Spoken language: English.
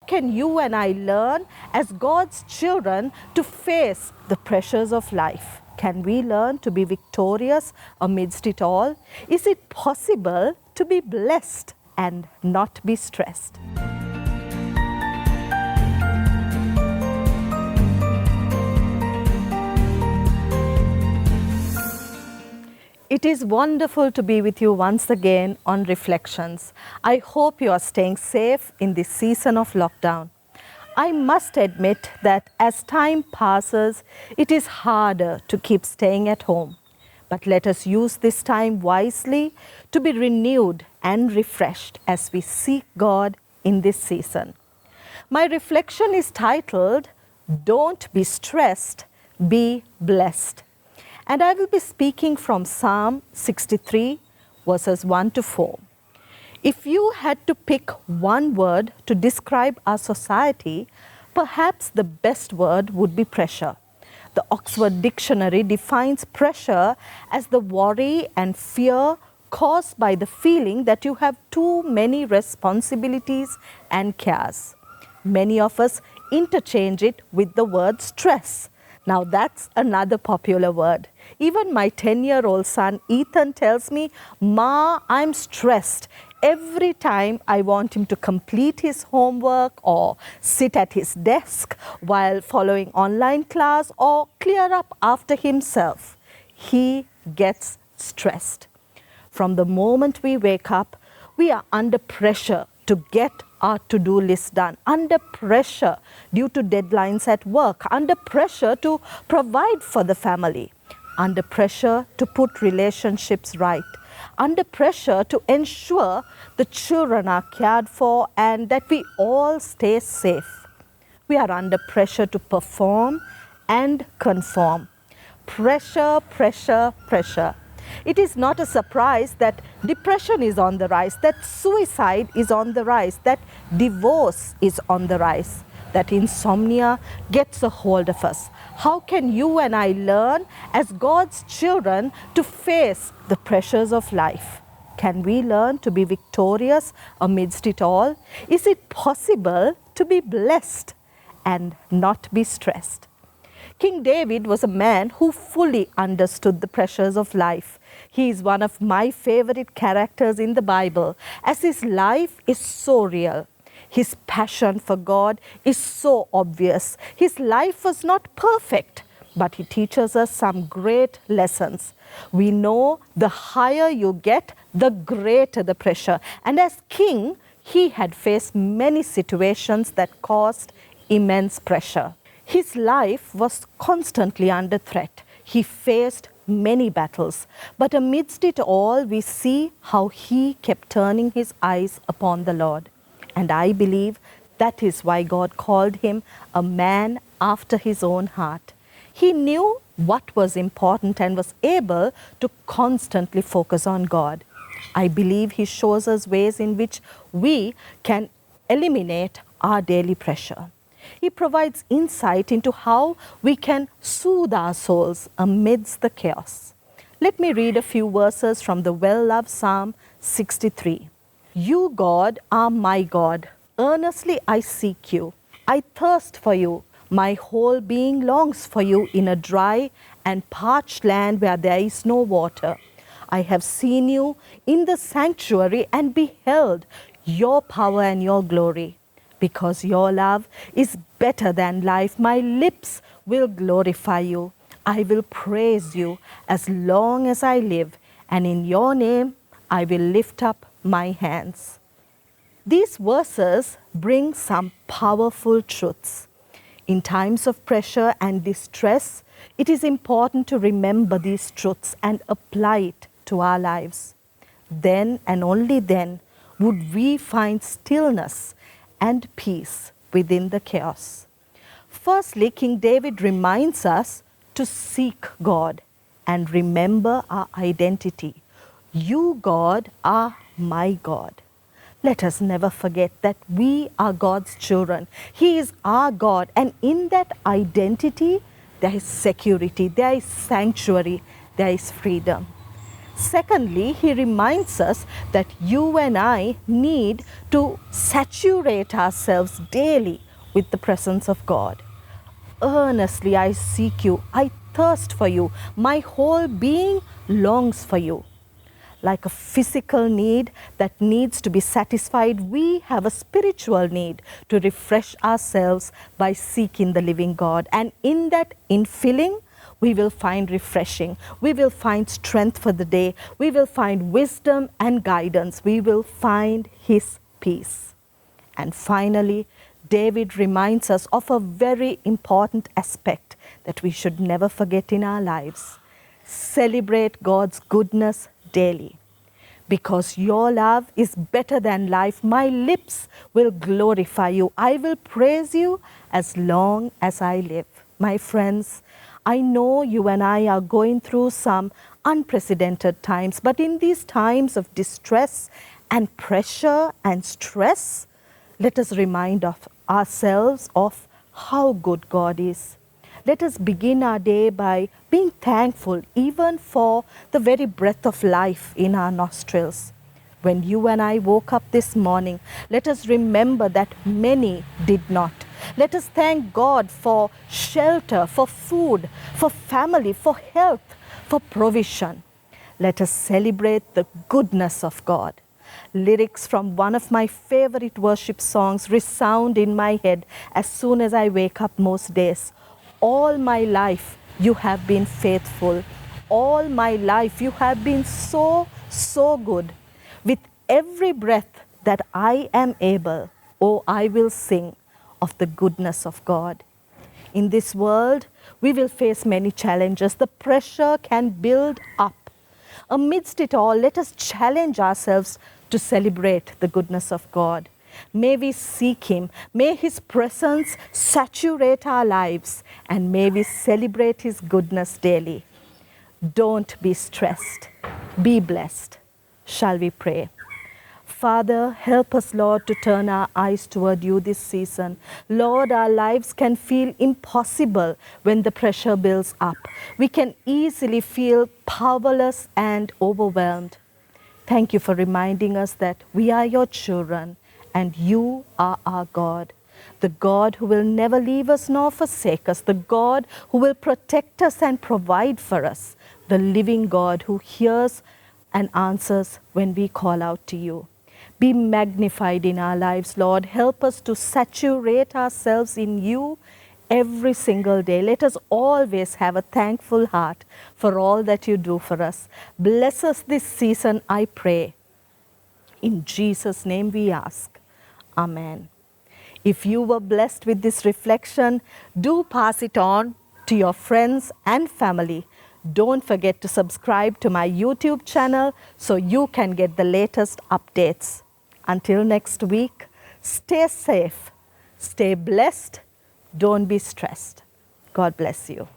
can you and I learn as God's children to face the pressures of life? Can we learn to be victorious amidst it all? Is it possible to be blessed and not be stressed? It is wonderful to be with you once again on Reflections. I hope you are staying safe in this season of lockdown. I must admit that as time passes, it is harder to keep staying at home. But let us use this time wisely to be renewed and refreshed as we seek God in this season. My reflection is titled, Don't Be Stressed, Be Blessed. And I will be speaking from Psalm 63, verses 1 to 4. If you had to pick one word to describe our society, perhaps the best word would be pressure. The Oxford Dictionary defines pressure as the worry and fear caused by the feeling that you have too many responsibilities and cares. Many of us interchange it with the word stress. Now that's another popular word. Even my 10-year-old son Ethan tells me, "Ma, I'm stressed every time I want him to complete his homework or sit at his desk while following online class or clear up after himself." He gets stressed. From the moment we wake up, we are under pressure to get our to-do list done, under pressure due to deadlines at work, under pressure to provide for the family, under pressure to put relationships right, under pressure to ensure the children are cared for and that we all stay safe. We are under pressure to perform and conform. Pressure, pressure, pressure. It is not a surprise that depression is on the rise, that suicide is on the rise, that divorce is on the rise, that insomnia gets a hold of us. How can you and I learn as God's children to face the pressures of life? Can we learn to be victorious amidst it all? Is it possible to be blessed and not be stressed? King David was a man who fully understood the pressures of life. He is one of my favorite characters in the Bible, as his life is so real. His passion for God is so obvious. His life was not perfect, but he teaches us some great lessons. We know the higher you get, the greater the pressure. And as king, he had faced many situations that caused immense pressure. His life was constantly under threat. He faced many battles. But amidst it all, we see how he kept turning his eyes upon the Lord. And I believe that is why God called him a man after his own heart. He knew what was important and was able to constantly focus on God. I believe he shows us ways in which we can eliminate our daily pressure. He provides insight into how we can soothe our souls amidst the chaos. Let me read a few verses from the well-loved Psalm 63. You, God, are my God. Earnestly I seek you. I thirst for you. My whole being longs for you in a dry and parched land where there is no water. I have seen you in the sanctuary and beheld your power and your glory. Because your love is better than life, my lips will glorify you. I will praise you as long as I live, and in your name I will lift up my hands. These verses bring some powerful truths. In times of pressure and distress, it is important to remember these truths and apply it to our lives. Then and only then would we find stillness and peace within the chaos. Firstly, King David reminds us to seek God and remember our identity. You, God, are my God. Let us never forget that we are God's children. He is our God, and in that identity, there is security, there is sanctuary, there is freedom. Secondly, he reminds us that you and I need to saturate ourselves daily with the presence of God. Earnestly I seek you, I thirst for you, my whole being longs for you. Like a physical need that needs to be satisfied, we have a spiritual need to refresh ourselves by seeking the living God. And in that infilling, we will find refreshing. We will find strength for the day. We will find wisdom and guidance. We will find His peace. And finally, David reminds us of a very important aspect that we should never forget in our lives. Celebrate God's goodness daily. Because your love is better than life, my lips will glorify you. I will praise you as long as I live. My friends, I know you and I are going through some unprecedented times, but in these times of distress and pressure and stress, let us remind ourselves of how good God is. Let us begin our day by being thankful even for the very breath of life in our nostrils. When you and I woke up this morning, let us remember that many did not. Let us thank God for shelter, for food, for family, for health, for provision. Let us celebrate the goodness of God. Lyrics from one of my favorite worship songs resound in my head as soon as I wake up most days. All my life you have been faithful. All my life you have been so, so good. With every breath that I am able, oh, I will sing of the goodness of God. In this world, we will face many challenges. The pressure can build up. Amidst it all, let us challenge ourselves to celebrate the goodness of God. May we seek Him. May His presence saturate our lives, and may we celebrate His goodness daily. Don't be stressed. Be blessed. Shall we pray? Father, help us, Lord, to turn our eyes toward you this season. Lord, our lives can feel impossible when the pressure builds up. We can easily feel powerless and overwhelmed. Thank you for reminding us that we are your children and you are our God. The God who will never leave us nor forsake us. The God who will protect us and provide for us. The living God who hears and answers when we call out to you. Be magnified in our lives, Lord. Help us to saturate ourselves in you every single day. Let us always have a thankful heart for all that you do for us. Bless us this season, I pray. In Jesus' name we ask. Amen. If you were blessed with this reflection, do pass it on to your friends and family. Don't forget to subscribe to my YouTube channel so you can get the latest updates. Until next week, stay safe, stay blessed, don't be stressed. God bless you.